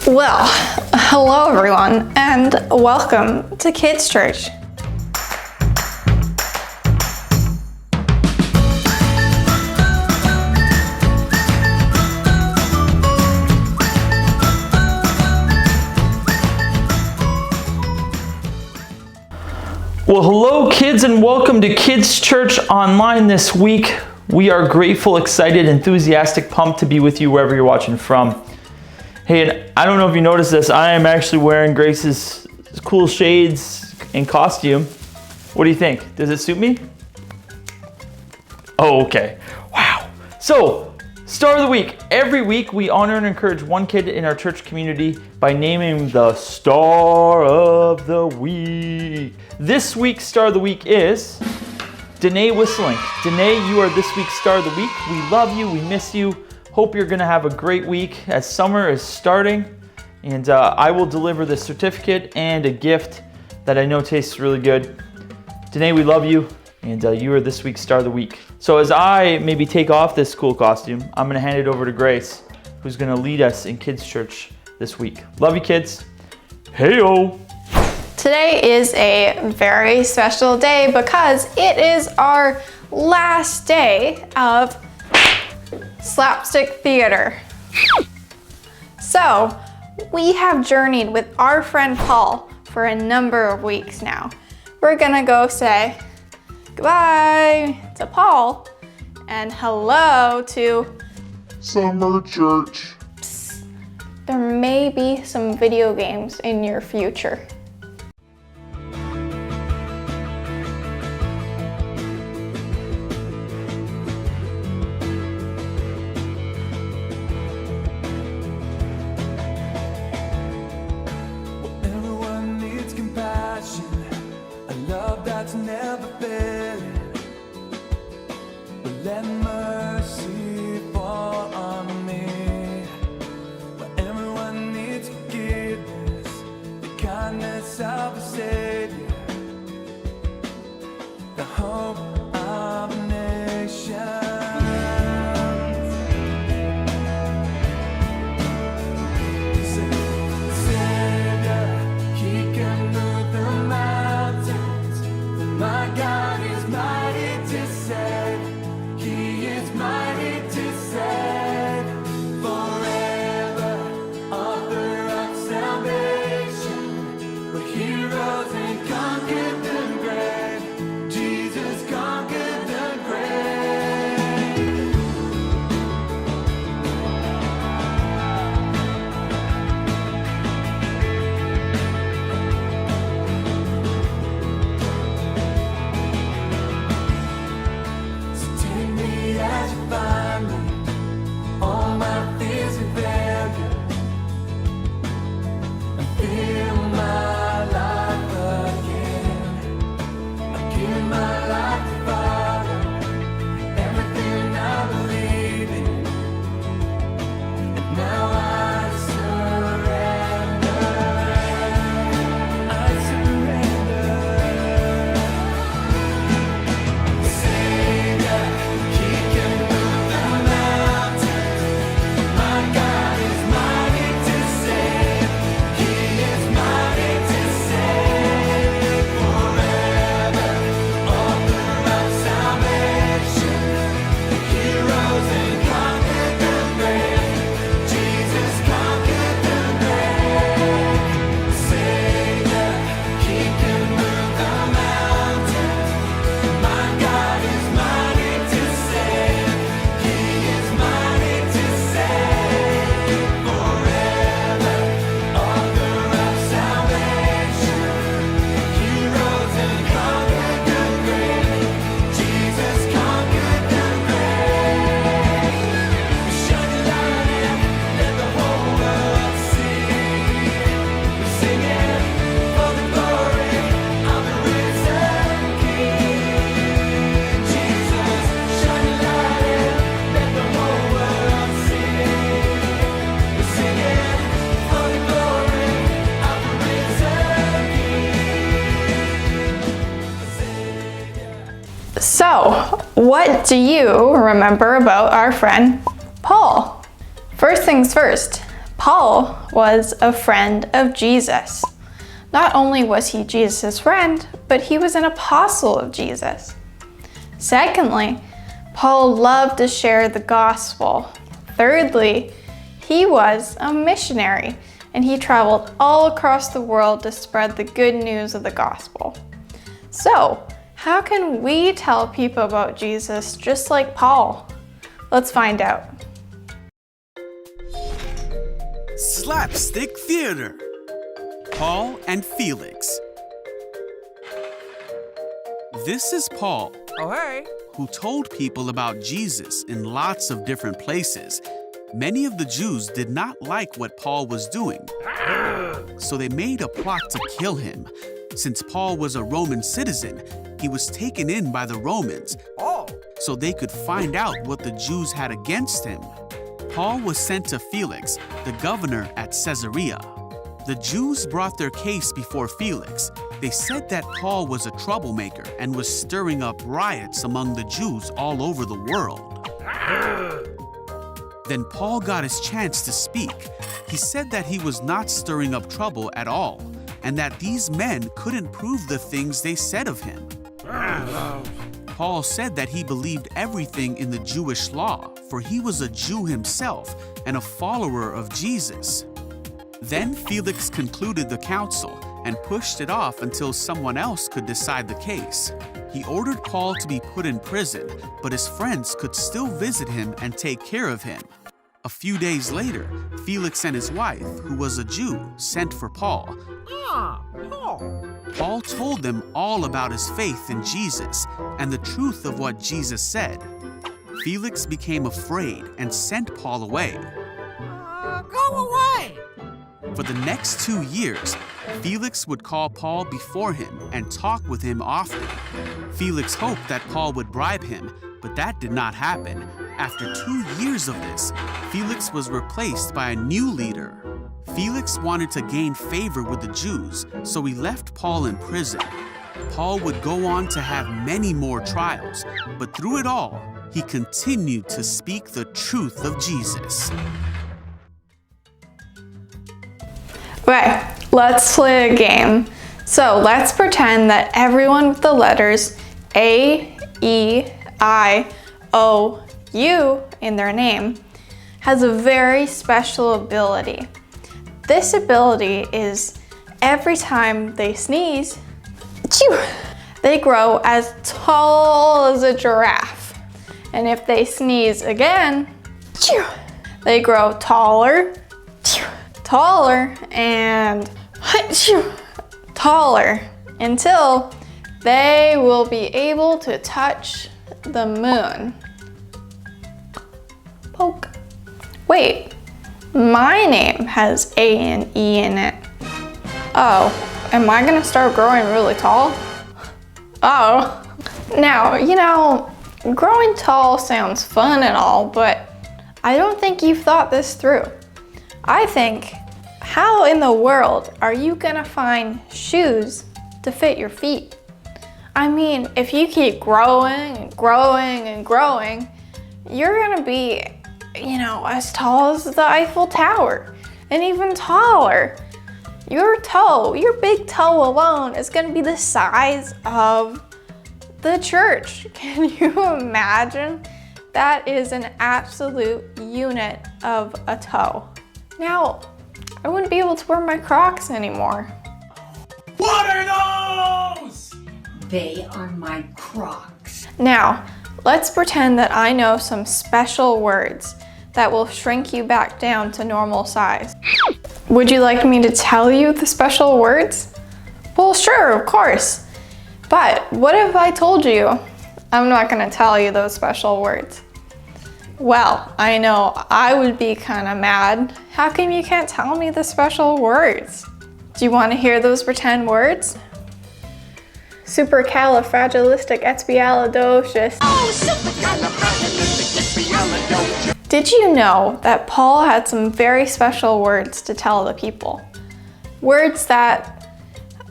Well, hello everyone, and welcome to Kids Church. Well, hello kids, and welcome to Kids Church Online this week. We are grateful, excited, enthusiastic, pumped to be with you wherever you're watching from. Hey, and I don't know if you noticed this, I am actually wearing Grace's cool shades and costume. What do you think? Does it suit me? Oh, okay. Wow. So, Star of the Week. Every week we honor and encourage one kid in our church community by naming the Star of the Week. This week's Star of the Week is Danae Whistling. Danae, you are this week's Star of the Week. We love you, we miss you. Hope you're gonna have a great week as summer is starting. And I will deliver the certificate and a gift that I know tastes really good. Danae, we love you, and you are this week's Star of the Week. So as I maybe take off this cool costume, I'm gonna hand it over to Grace, who's gonna lead us in Kids Church this week. Love you, kids. Hey-o. Today is a very special day because it is our last day of Slapstick Theater. So, we have journeyed with our friend Paul for a number of weeks now. We're gonna go say goodbye to Paul and hello to Summer Church. Psst, there may be some video games in your future. Never failing, but let mercy fall on me. But everyone needs forgiveness, the kindness of a Savior, the hope of a nation. Savior, He can move the mountains. My God is mighty to save. He is mighty to save. Forever, author of salvation. But He rose and conquered the grave. Jesus conquered the grave. So take me as you find me. All my fears and failure, and fill my life again. I give my life to Father, everything I believe in. And now I surrender. I surrender. Savior, He can move the mountains. My God is mighty to save. He is mighty to save. Forever, author of salvation. He rose and conquered the grave. Jesus conquered the grave. Savior, He can move the mountains. My God is mighty to save. He is mighty to save. Forever, author of salvation. He rose and conquered the grave. Jesus conquered the grave. Shine your light in, let the whole world see. We're singing for the glory of the risen King. Jesus, shine your light in, let the whole world see. We're singing for the glory of the risen King. So, what do you remember about our friend Paul? First things first, Paul was a friend of Jesus. Not only was he Jesus' friend, but he was an apostle of Jesus. Secondly, Paul loved to share the gospel. Thirdly, he was a missionary, and he traveled all across the world to spread the good news of the gospel. So, how can we tell people about Jesus just like Paul? Let's find out. Slapstick Theater. Paul and Felix. This is Paul. Oh, hey. Who told people about Jesus in lots of different places. Many of the Jews did not like what Paul was doing, so they made a plot to kill him. Since Paul was a Roman citizen, he was taken in by the Romans, so they could find out what the Jews had against him. Paul was sent to Felix, the governor at Caesarea. The Jews brought their case before Felix. They said that Paul was a troublemaker and was stirring up riots among the Jews all over the world. Then Paul got his chance to speak. He said that he was not stirring up trouble at all, and that these men couldn't prove the things they said of him. Paul said that he believed everything in the Jewish law, for he was a Jew himself and a follower of Jesus. Then Felix concluded the council and pushed it off until someone else could decide the case. He ordered Paul to be put in prison, but his friends could still visit him and take care of him. A few days later, Felix and his wife, who was a Jew, sent for Paul. Paul told them all about his faith in Jesus and the truth of what Jesus said. Felix became afraid and sent Paul away. Go away! For the next 2 years, Felix would call Paul before him and talk with him often. Felix hoped that Paul would bribe him, but that did not happen. After 2 years of this, Felix was replaced by a new leader. Felix wanted to gain favor with the Jews, so he left Paul in prison. Paul would go on to have many more trials, but through it all, he continued to speak the truth of Jesus. Okay, let's play a game. So let's pretend that everyone with the letters A, E, I, O, U in their name has a very special ability. This ability is every time they sneeze, they grow as tall as a giraffe. And if they sneeze again, they grow taller, taller, and taller until they will be able to touch the moon. Poke. Wait, my name has A and E in it. Oh, am I gonna start growing really tall? Oh. Now, you know, growing tall sounds fun and all, but I don't think you've thought this through. I think, how in the world are you gonna find shoes to fit your feet? I mean, if you keep growing and growing and growing, you're gonna be, you know, as tall as the Eiffel Tower and even taller. Your toe, your big toe alone is gonna be the size of the church. Can you imagine? That is an absolute unit of a toe. Now, I wouldn't be able to wear my Crocs anymore. What are those? They are my Crocs. Now, let's pretend that I know some special words that will shrink you back down to normal size. Would you like me to tell you the special words? Well, sure, of course. But what if I told you I'm not gonna tell you those special words? Well, I know I would be kind of mad. How come you can't tell me the special words? Do you want to hear those pretend words? Supercalifragilisticexpialidocious. Oh, supercalifragilisticexpialidocious. Did you know that Paul had some very special words to tell the people? Words that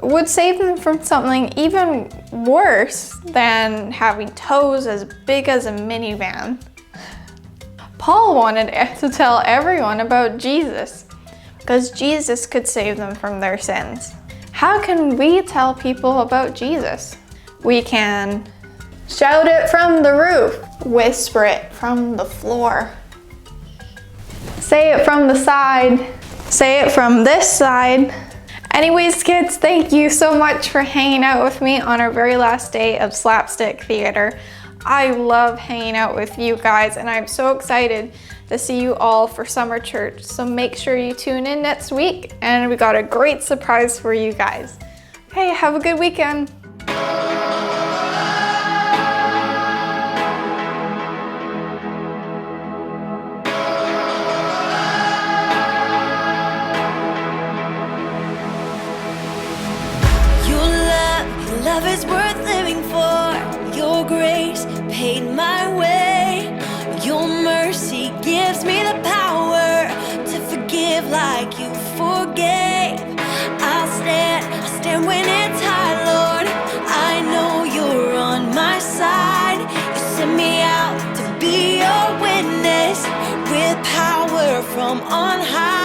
would save them from something even worse than having toes as big as a minivan. Paul wanted to tell everyone about Jesus. because Jesus could save them from their sins. How can we tell people about Jesus? We can shout it from the roof, whisper it from the floor, say it from the side, say it from this side. Anyways, kids, thank you so much for hanging out with me on our very last day of Slapstick Theater. I love hanging out with you guys, and I'm so excited to see you all for summer church. So make sure you tune in next week, and we got a great surprise for you guys. Hey, have a good weekend. Love is worth living for. Your grace paid my way. Your mercy gives me the power to forgive like you forgave. I'll stand when it's high, Lord. I know you're on my side. You sent me out to be your witness with power from on high.